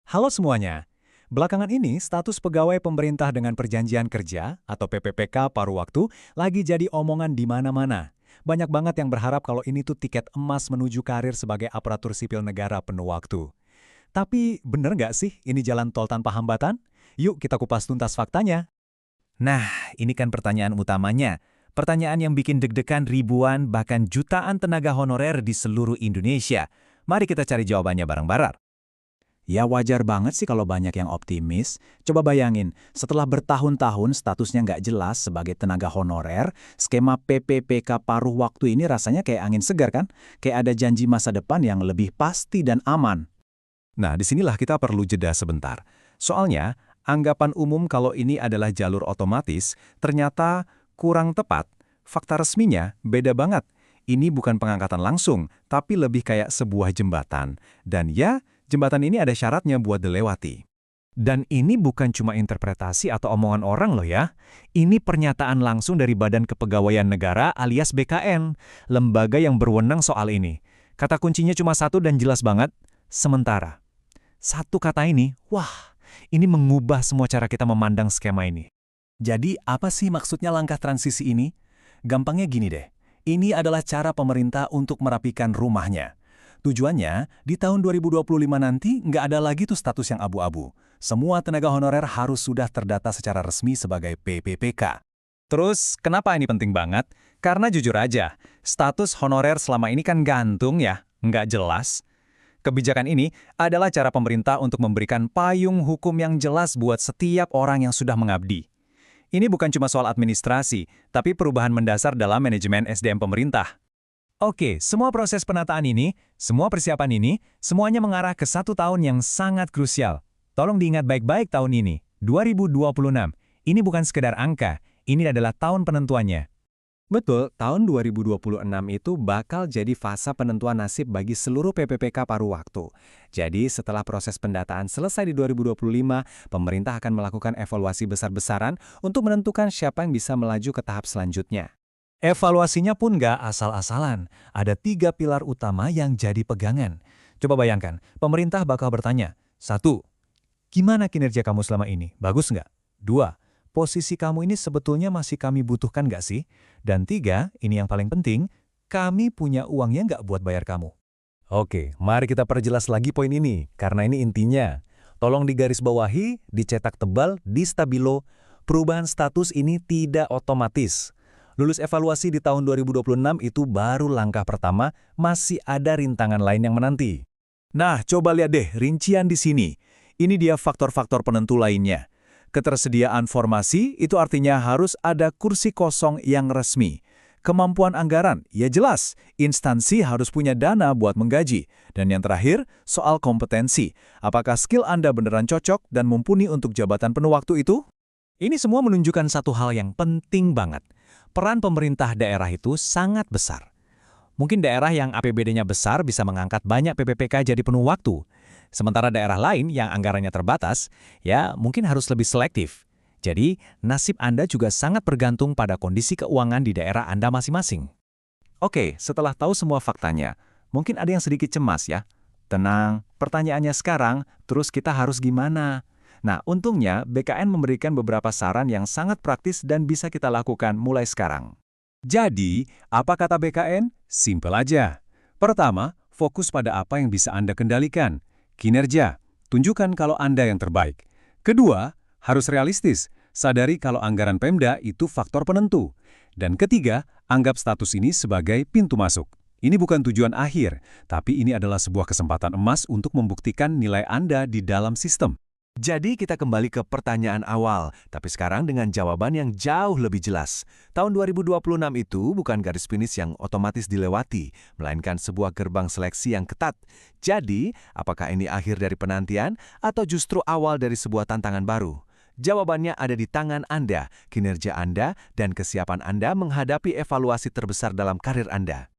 Halo semuanya. Belakangan ini, status pegawai pemerintah dengan perjanjian kerja atau PPPK paruh waktu lagi jadi omongan di mana-mana. Banyak banget yang berharap kalau ini tuh tiket emas menuju karir sebagai aparatur sipil negara penuh waktu. Tapi bener nggak sih ini jalan tol tanpa hambatan? Yuk kita kupas tuntas faktanya. Nah, ini kan pertanyaan utamanya. Pertanyaan yang bikin deg-degan ribuan bahkan jutaan tenaga honorer di seluruh Indonesia. Mari kita cari jawabannya bareng-bareng. Ya wajar banget sih kalau banyak yang optimis. Coba bayangin, setelah bertahun-tahun statusnya nggak jelas sebagai tenaga honorer, skema PPPK paruh waktu ini rasanya kayak angin segar kan? Kayak ada janji masa depan yang lebih pasti dan aman. Nah, disinilah kita perlu jeda sebentar. Soalnya, anggapan umum kalau ini adalah jalur otomatis ternyata kurang tepat. Fakta resminya beda banget. Ini bukan pengangkatan langsung, tapi lebih kayak sebuah jembatan. Dan ya, jembatan ini ada syaratnya buat dilewati. Dan ini bukan cuma interpretasi atau omongan orang loh ya. Ini pernyataan langsung dari Badan Kepegawaian Negara alias BKN, lembaga yang berwenang soal ini. Kata kuncinya cuma satu dan jelas banget, sementara. Satu kata ini, wah, ini mengubah semua cara kita memandang skema ini. Jadi apa sih maksudnya langkah transisi ini? Gampangnya gini deh, ini adalah cara pemerintah untuk merapikan rumahnya. Tujuannya, di tahun 2025 nanti nggak ada lagi tuh status yang abu-abu. Semua tenaga honorer harus sudah terdata secara resmi sebagai PPPK. Terus, kenapa ini penting banget? Karena jujur aja, status honorer selama ini kan gantung ya, nggak jelas. Kebijakan ini adalah cara pemerintah untuk memberikan payung hukum yang jelas buat setiap orang yang sudah mengabdi. Ini bukan cuma soal administrasi, tapi perubahan mendasar dalam manajemen SDM pemerintah. Oke, semua proses penataan ini, semua persiapan ini, semuanya mengarah ke 1 tahun yang sangat krusial. Tolong diingat baik-baik tahun ini, 2026. Ini bukan sekedar angka, ini adalah tahun penentuannya. Betul, tahun 2026 itu bakal jadi fase penentuan nasib bagi seluruh PPPK paruh waktu. Jadi setelah proses pendataan selesai di 2025, pemerintah akan melakukan evaluasi besar-besaran untuk menentukan siapa yang bisa melaju ke tahap selanjutnya. Evaluasinya pun nggak asal-asalan. Ada 3 pilar utama yang jadi pegangan. Coba bayangkan, pemerintah bakal bertanya, 1. Gimana kinerja kamu selama ini? Bagus nggak? 2. Posisi kamu ini sebetulnya masih kami butuhkan nggak sih? Dan 3, ini yang paling penting, kami punya uangnya nggak buat bayar kamu? Oke, mari kita perjelas lagi poin ini, karena ini intinya. Tolong digarisbawahi, dicetak tebal, di stabilo, perubahan status ini tidak otomatis. Lulus evaluasi di tahun 2026 itu baru langkah pertama, masih ada rintangan lain yang menanti. Nah, coba lihat deh rincian di sini. Ini dia faktor-faktor penentu lainnya. Ketersediaan formasi itu artinya harus ada kursi kosong yang resmi. Kemampuan anggaran, ya jelas, instansi harus punya dana buat menggaji. Dan yang terakhir, soal kompetensi. Apakah skill Anda beneran cocok dan mumpuni untuk jabatan penuh waktu itu? Ini semua menunjukkan satu hal yang penting banget. Peran pemerintah daerah itu sangat besar. Mungkin daerah yang APBD-nya besar bisa mengangkat banyak PPPK jadi penuh waktu. Sementara daerah lain yang anggarannya terbatas, ya mungkin harus lebih selektif. Jadi, nasib Anda juga sangat bergantung pada kondisi keuangan di daerah Anda masing-masing. Oke, setelah tahu semua faktanya, mungkin ada yang sedikit cemas ya. Tenang, pertanyaannya sekarang, terus kita harus gimana? Nah, untungnya BKN memberikan beberapa saran yang sangat praktis dan bisa kita lakukan mulai sekarang. Jadi, apa kata BKN? Simpel aja. Pertama, fokus pada apa yang bisa Anda kendalikan. Kinerja, tunjukkan kalau Anda yang terbaik. Kedua, harus realistis, sadari kalau anggaran Pemda itu faktor penentu. Dan ketiga, anggap status ini sebagai pintu masuk. Ini bukan tujuan akhir, tapi ini adalah sebuah kesempatan emas untuk membuktikan nilai Anda di dalam sistem. Jadi kita kembali ke pertanyaan awal, tapi sekarang dengan jawaban yang jauh lebih jelas. Tahun 2026 itu bukan garis finish yang otomatis dilewati, melainkan sebuah gerbang seleksi yang ketat. Jadi, apakah ini akhir dari penantian atau justru awal dari sebuah tantangan baru? Jawabannya ada di tangan Anda, kinerja Anda, dan kesiapan Anda menghadapi evaluasi terbesar dalam karir Anda.